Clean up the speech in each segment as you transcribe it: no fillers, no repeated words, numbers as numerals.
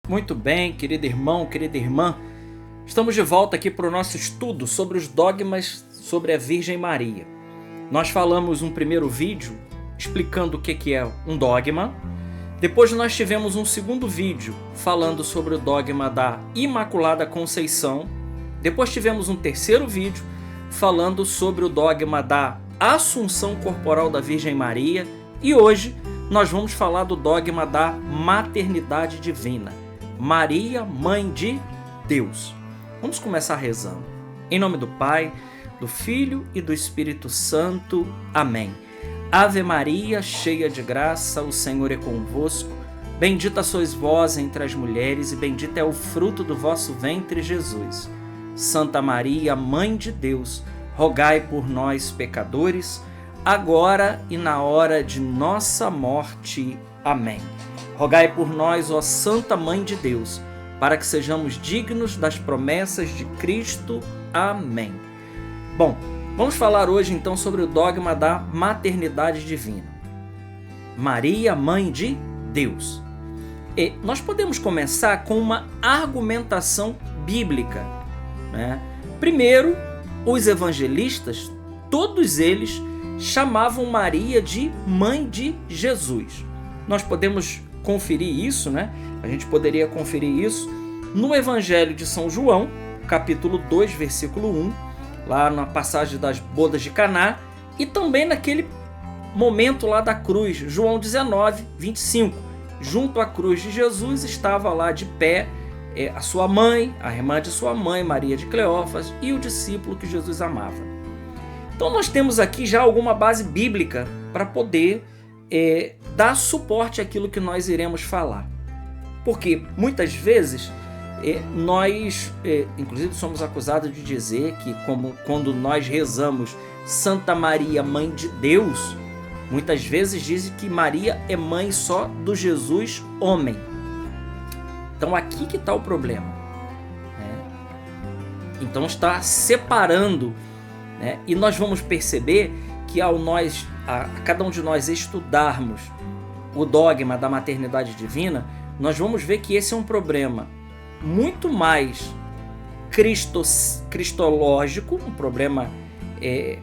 Muito bem, querido irmão, querida irmã, estamos de volta aqui para o nosso estudo sobre os dogmas sobre a Virgem Maria. Nós falamos um primeiro vídeo explicando o que é um dogma, depois nós tivemos um segundo vídeo falando sobre o dogma da Imaculada Conceição, depois tivemos um terceiro vídeo falando sobre o dogma da Assunção Corporal da Virgem Maria e hoje nós vamos falar do dogma da Maternidade Divina. Maria, Mãe de Deus. Vamos começar rezando. Em nome do Pai, do Filho e do Espírito Santo. Amém. Ave Maria, cheia de graça, o Senhor é convosco. Bendita sois vós entre as mulheres e bendito é o fruto do vosso ventre, Jesus. Santa Maria, Mãe de Deus, rogai por nós, pecadores, agora e na hora de nossa morte. Amém. Rogai por nós, ó Santa Mãe de Deus, para que sejamos dignos das promessas de Cristo. Amém. Bom, vamos falar hoje então sobre o dogma da Maternidade Divina. Maria, Mãe de Deus. E nós podemos começar com uma argumentação bíblica, né? Primeiro, os evangelistas, todos eles chamavam Maria de Mãe de Jesus. Nós podemos conferir isso, né? A gente poderia conferir isso no Evangelho de São João, capítulo 2, versículo 1, lá na passagem das bodas de Caná, e também naquele momento lá da cruz, João 19, 25. Junto à cruz de Jesus estava lá de pé a sua mãe, a irmã de sua mãe, Maria de Cleófas, e o discípulo que Jesus amava. Então nós temos aqui já alguma base bíblica para poder dar suporte àquilo que nós iremos falar. Porque muitas vezes nós, inclusive somos acusados de dizer que quando nós rezamos Santa Maria, Mãe de Deus, muitas vezes dizem que Maria é mãe só do Jesus homem. Então aqui que está o problema, né? Então está separando, né? E nós vamos perceber que a cada um de nós estudarmos o dogma da maternidade divina, nós vamos ver que esse é um problema muito mais cristológico, um problema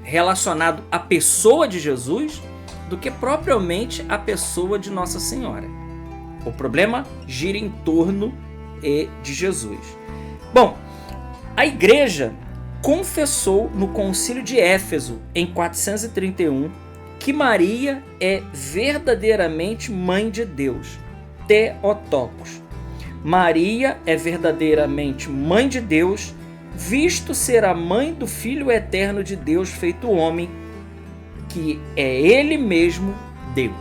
relacionado à pessoa de Jesus, do que propriamente à pessoa de Nossa Senhora. O problema gira em torno de Jesus. Bom, a Igreja confessou no Concílio de Éfeso, em 431, que Maria é verdadeiramente Mãe de Deus, Theotokos. Maria é verdadeiramente Mãe de Deus, visto ser a mãe do Filho eterno de Deus feito homem, que é Ele mesmo Deus.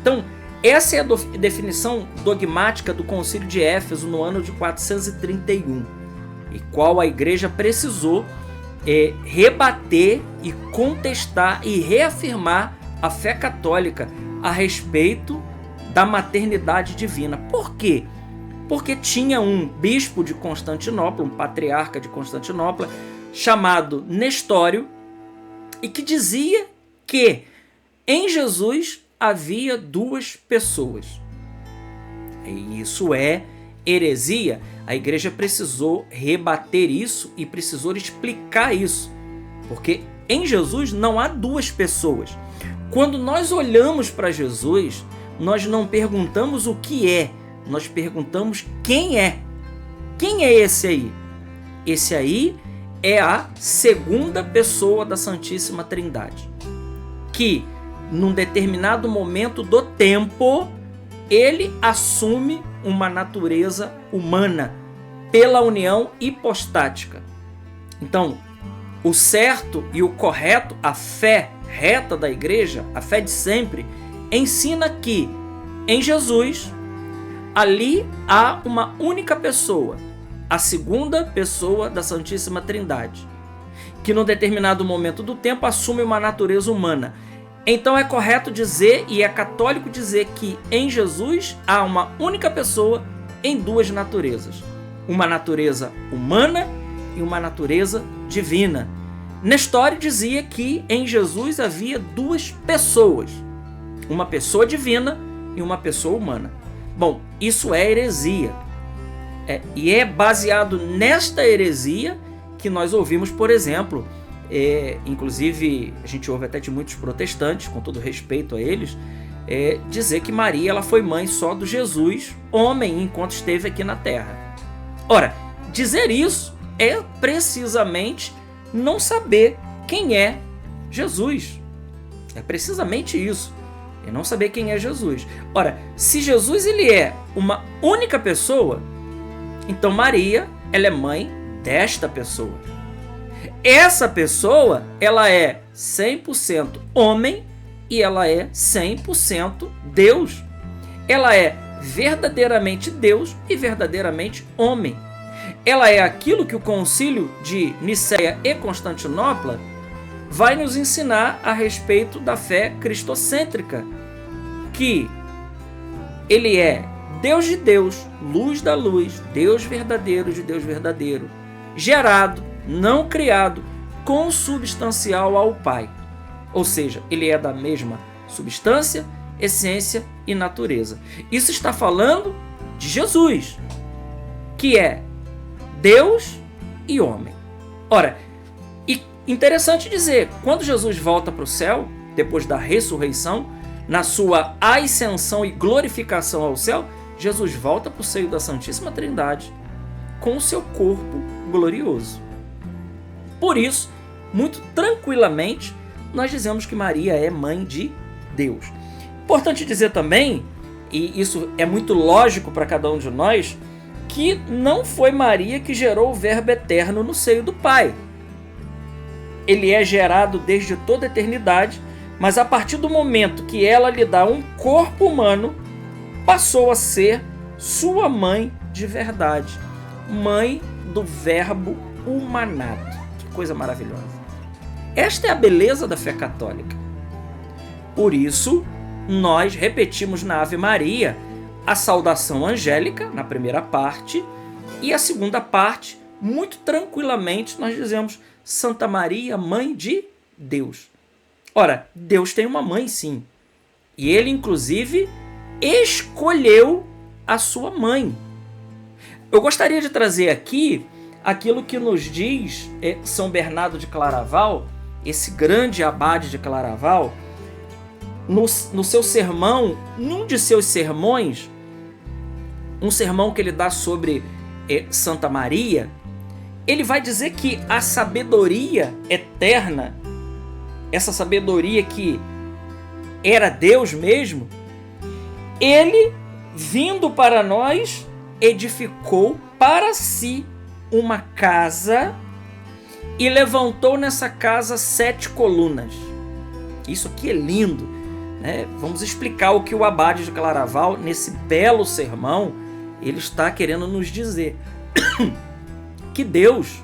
Então, essa é a definição dogmática do Concílio de Éfeso no ano de 431, e qual a Igreja precisou rebater e contestar e reafirmar a fé católica a respeito da maternidade divina. Por quê? Porque tinha um bispo de Constantinopla, um patriarca de Constantinopla, chamado Nestório, e que dizia que em Jesus havia duas pessoas. E isso é heresia. A Igreja precisou rebater isso e precisou explicar isso, porque em Jesus não há duas pessoas. Quando nós olhamos para Jesus, nós não perguntamos o que é, nós perguntamos quem é. Quem é esse aí? Esse aí é a segunda pessoa da Santíssima Trindade, que num determinado momento do tempo ele assume uma natureza humana pela união hipostática. Então, o certo e o correto, a fé reta da Igreja, a fé de sempre, ensina que em Jesus ali há uma única pessoa, a segunda pessoa da Santíssima Trindade, que num determinado momento do tempo assume uma natureza humana. Então é correto dizer e é católico dizer que em Jesus há uma única pessoa em duas naturezas. Uma natureza humana e uma natureza divina. Nestório dizia que em Jesus havia duas pessoas. Uma pessoa divina e uma pessoa humana. Bom, isso é heresia. E é baseado nesta heresia que nós ouvimos, por exemplo, inclusive a gente ouve até de muitos protestantes, com todo respeito a eles, dizer que Maria ela foi mãe só do Jesus, homem, enquanto esteve aqui na Terra. Ora, dizer isso é precisamente não saber quem é Jesus. É precisamente isso. É não saber quem é Jesus. Ora, se Jesus ele é uma única pessoa, então Maria ela é mãe desta pessoa. Essa pessoa ela é 100% homem e ela é 100% Deus. Ela é verdadeiramente Deus e verdadeiramente homem. Ela é aquilo que o concílio de Niceia e Constantinopla vai nos ensinar a respeito da fé cristocêntrica, que ele é Deus de Deus, luz da luz, Deus verdadeiro de Deus verdadeiro, gerado, não criado, consubstancial ao Pai. Ou seja, ele é da mesma substância, essência e natureza. Isso está falando de Jesus, que é Deus e homem. Ora, e interessante dizer, quando Jesus volta para o céu, depois da ressurreição, na sua ascensão e glorificação ao céu, Jesus volta para o seio da Santíssima Trindade com o seu corpo glorioso. Por isso, muito tranquilamente, nós dizemos que Maria é mãe de Deus. Importante dizer também, e isso é muito lógico para cada um de nós, que não foi Maria que gerou o Verbo eterno no seio do Pai. Ele é gerado desde toda a eternidade, mas a partir do momento que ela lhe dá um corpo humano, passou a ser sua mãe de verdade, mãe do Verbo humanado. Que coisa maravilhosa. Esta é a beleza da fé católica. Por isso, nós repetimos na Ave Maria a saudação angélica, na primeira parte, e a segunda parte, muito tranquilamente, nós dizemos Santa Maria, Mãe de Deus. Ora, Deus tem uma mãe, sim. E ele, inclusive, escolheu a sua mãe. Eu gostaria de trazer aqui aquilo que nos diz São Bernardo de Claraval, esse grande abade de Claraval, no seu sermão, num de seus sermões, um sermão que ele dá sobre Santa Maria, ele vai dizer que a sabedoria eterna, essa sabedoria que era Deus mesmo, ele, vindo para nós, edificou para si uma casa e levantou nessa casa 7 colunas. Isso aqui é lindo, né? Vamos explicar o que o abade de Claraval, nesse belo sermão, ele está querendo nos dizer. Que Deus,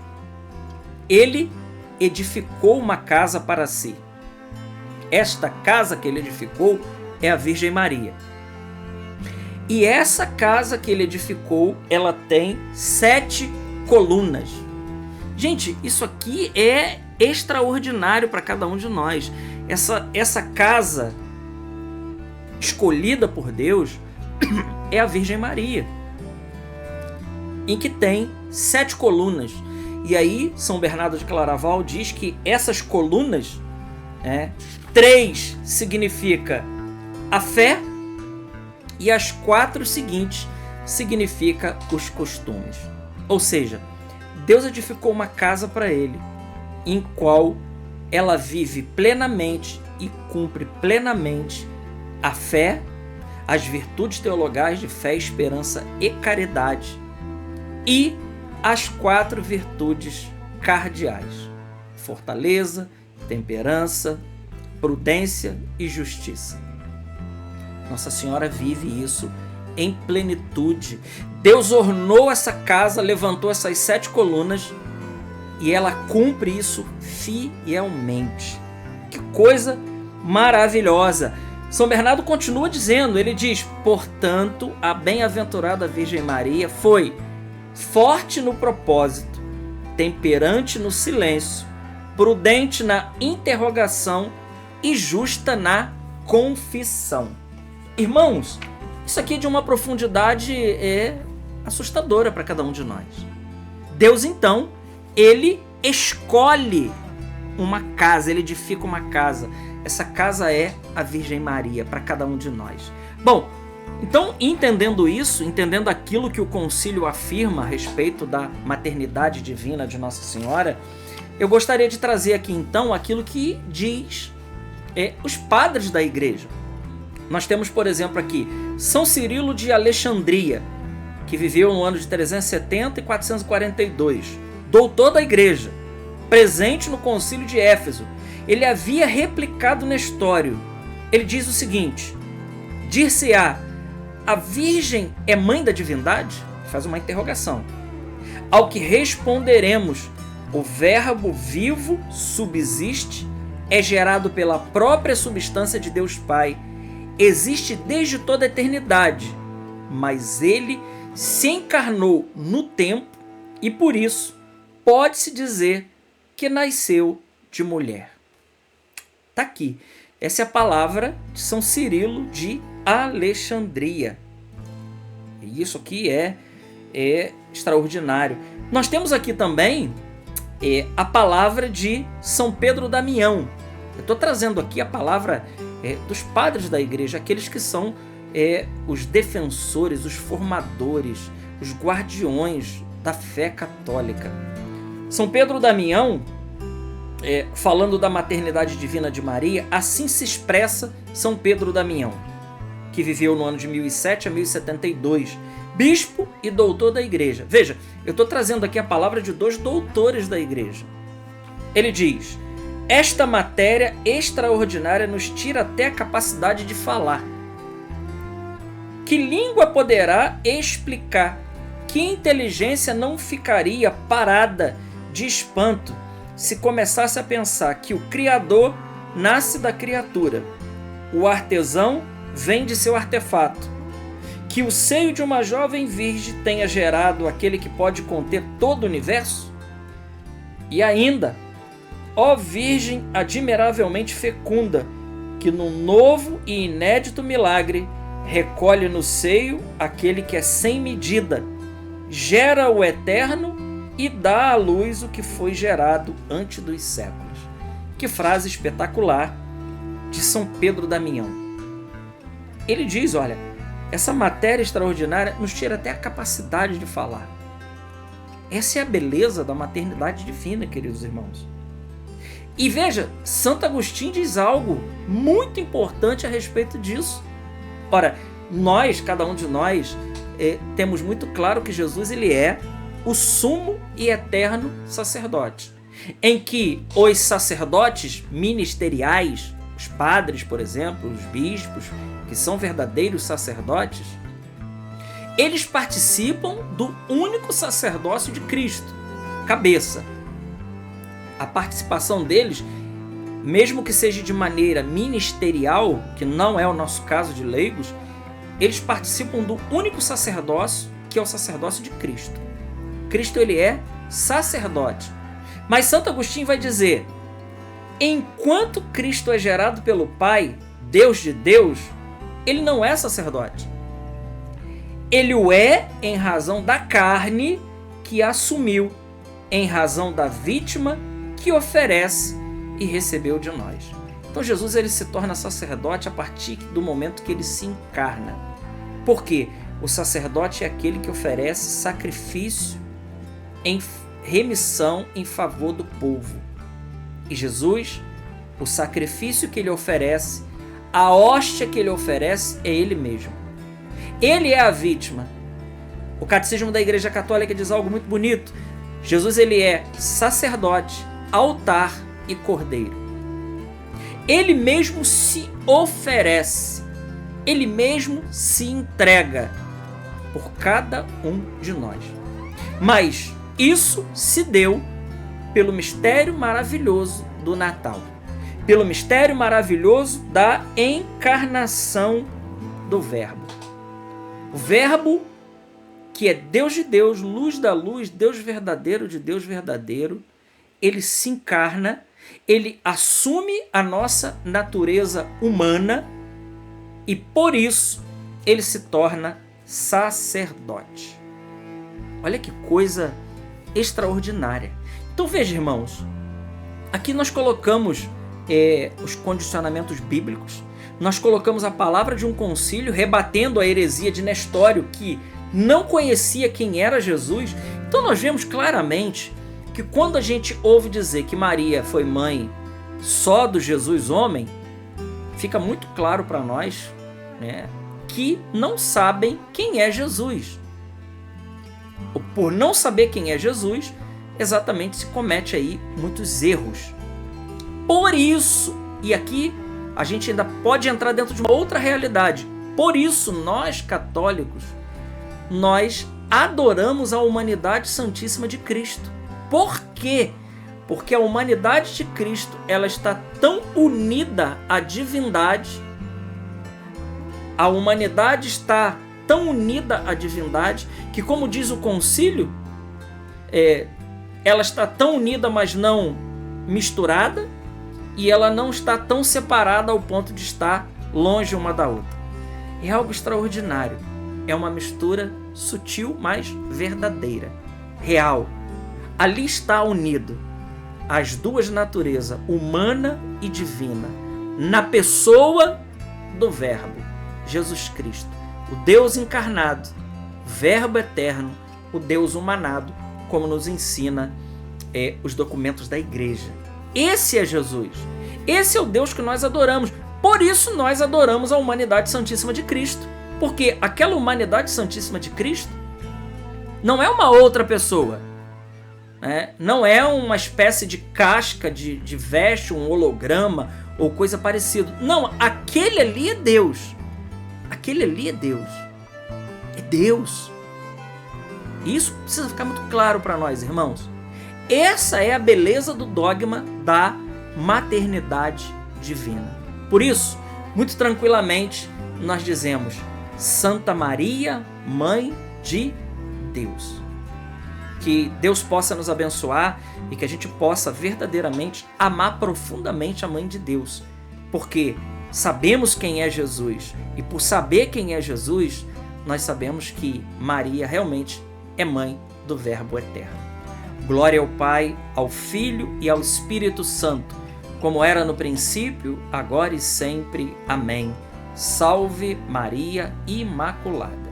ele edificou uma casa para si. Esta casa que ele edificou é a Virgem Maria. E essa casa que ele edificou, ela tem 7 colunas. Gente, isso aqui é extraordinário para cada um de nós. Essa casa escolhida por Deus é a Virgem Maria, em que tem 7 colunas. E aí São Bernardo de Claraval diz que essas colunas, 3 significa a fé e as 4 seguintes significa os costumes. Ou seja, Deus edificou uma casa para ele, em qual ela vive plenamente e cumpre plenamente a fé, as virtudes teologais de fé, esperança e caridade, e as 4 virtudes cardeais: fortaleza, temperança, prudência e justiça. Nossa Senhora vive isso em plenitude. Deus ornou essa casa, levantou essas 7 colunas e ela cumpre isso fielmente. Que coisa maravilhosa! São Bernardo continua dizendo, ele diz: portanto, a bem-aventurada Virgem Maria foi forte no propósito, temperante no silêncio, prudente na interrogação e justa na confissão. Irmãos, isso aqui é de uma profundidade assustadora para cada um de nós. Deus, então, ele escolhe uma casa, ele edifica uma casa. Essa casa é a Virgem Maria para cada um de nós. Bom, então, entendendo isso, entendendo aquilo que o concílio afirma a respeito da maternidade divina de Nossa Senhora, eu gostaria de trazer aqui então aquilo que diz os padres da igreja. Nós temos, por exemplo, aqui São Cirilo de Alexandria, que viveu no ano de 370 e 442, doutor da igreja, presente no concílio de Éfeso. Ele havia replicado Nestório. Ele diz o seguinte: dir-se-á, a Virgem é mãe da divindade? Faz uma interrogação. Ao que responderemos, o Verbo vivo subsiste, é gerado pela própria substância de Deus Pai, existe desde toda a eternidade, mas ele se encarnou no tempo e por isso pode-se dizer que nasceu de mulher. Está aqui. Essa é a palavra de São Cirilo de Alexandria. E isso aqui é extraordinário. Nós temos aqui também a palavra de São Pedro Damião. Eu estou trazendo aqui a palavra dos padres da igreja, aqueles que são os defensores, os formadores, os guardiões da fé católica. São Pedro Damião, falando da maternidade divina de Maria, assim se expressa São Pedro Damião, que viveu no ano de 1007 a 1072, bispo e doutor da igreja. Veja, eu estou trazendo aqui a palavra de dois doutores da igreja. Ele diz: esta matéria extraordinária nos tira até a capacidade de falar. Que língua poderá explicar? Que inteligência não ficaria parada de espanto se começasse a pensar que o Criador nasce da criatura, o artesão vem de seu artefato, que o seio de uma jovem virgem tenha gerado aquele que pode conter todo o universo? E ainda, ó Virgem admiravelmente fecunda, que num novo e inédito milagre recolhe no seio aquele que é sem medida, gera o eterno e dá à luz o que foi gerado antes dos séculos. Que frase espetacular de São Pedro Damião. Ele diz, olha, essa matéria extraordinária nos tira até a capacidade de falar. Essa é a beleza da maternidade divina, queridos irmãos. E veja, Santo Agostinho diz algo muito importante a respeito disso. Ora, nós, cada um de nós, temos muito claro que Jesus ele é o sumo e eterno sacerdote, em que os sacerdotes ministeriais, os padres, por exemplo, os bispos, que são verdadeiros sacerdotes, eles participam do único sacerdócio de Cristo, cabeça. A participação deles, mesmo que seja de maneira ministerial, que não é o nosso caso de leigos, eles participam do único sacerdócio, que é o sacerdócio de Cristo. Cristo ele é sacerdote. Mas Santo Agostinho vai dizer, enquanto Cristo é gerado pelo Pai, Deus de Deus, ele não é sacerdote. Ele o é em razão da carne que assumiu, em razão da vítima que oferece e recebeu de nós. Então Jesus ele se torna sacerdote a partir do momento que ele se encarna. Por quê? O sacerdote é aquele que oferece sacrifício em remissão em favor do povo. E Jesus, o sacrifício que ele oferece, a hóstia que ele oferece é ele mesmo. Ele é a vítima. O Catecismo da Igreja Católica diz algo muito bonito. Jesus ele é sacerdote, altar e cordeiro. Ele mesmo se oferece, ele mesmo se entrega por cada um de nós. Mas isso se deu pelo mistério maravilhoso do Natal, pelo mistério maravilhoso da encarnação do Verbo. O Verbo, que é Deus de Deus, luz da luz, Deus verdadeiro de Deus verdadeiro, ele se encarna, ele assume a nossa natureza humana e por isso ele se torna sacerdote. Olha que coisa extraordinária. Então veja, irmãos, aqui nós colocamos os condicionamentos bíblicos, nós colocamos a palavra de um concílio rebatendo a heresia de Nestório, que não conhecia quem era Jesus. Então nós vemos claramente que quando a gente ouve dizer que Maria foi mãe só do Jesus homem, fica muito claro para nós, né, que não sabem quem é Jesus. Por não saber quem é Jesus, exatamente se comete aí muitos erros. Por isso, e aqui a gente ainda pode entrar dentro de uma outra realidade, por isso nós católicos, nós adoramos a humanidade santíssima de Cristo. Por quê? Porque a humanidade de Cristo, ela está tão unida à divindade, a humanidade está tão unida à divindade, que, como diz o concílio, ela está tão unida, mas não misturada, e ela não está tão separada ao ponto de estar longe uma da outra. É algo extraordinário. É uma mistura sutil, mas verdadeira, real. Ali está unido as duas naturezas, humana e divina, na pessoa do Verbo, Jesus Cristo, o Deus encarnado, Verbo eterno, o Deus humanado, como nos ensina os documentos da igreja. Esse é Jesus. Esse é o Deus que nós adoramos. Por isso nós adoramos a humanidade santíssima de Cristo. Porque aquela humanidade santíssima de Cristo não é uma outra pessoa. Não é uma espécie de casca de veste, um holograma ou coisa parecida. Não, aquele ali é Deus. Aquele ali é Deus. É Deus. Isso precisa ficar muito claro para nós, irmãos. Essa é a beleza do dogma da maternidade divina. Por isso, muito tranquilamente, nós dizemos: Santa Maria, Mãe de Deus. Que Deus possa nos abençoar e que a gente possa verdadeiramente amar profundamente a Mãe de Deus. Porque sabemos quem é Jesus. E por saber quem é Jesus, nós sabemos que Maria realmente é mãe do Verbo eterno. Glória ao Pai, ao Filho e ao Espírito Santo, como era no princípio, agora e sempre. Amém. Salve Maria Imaculada.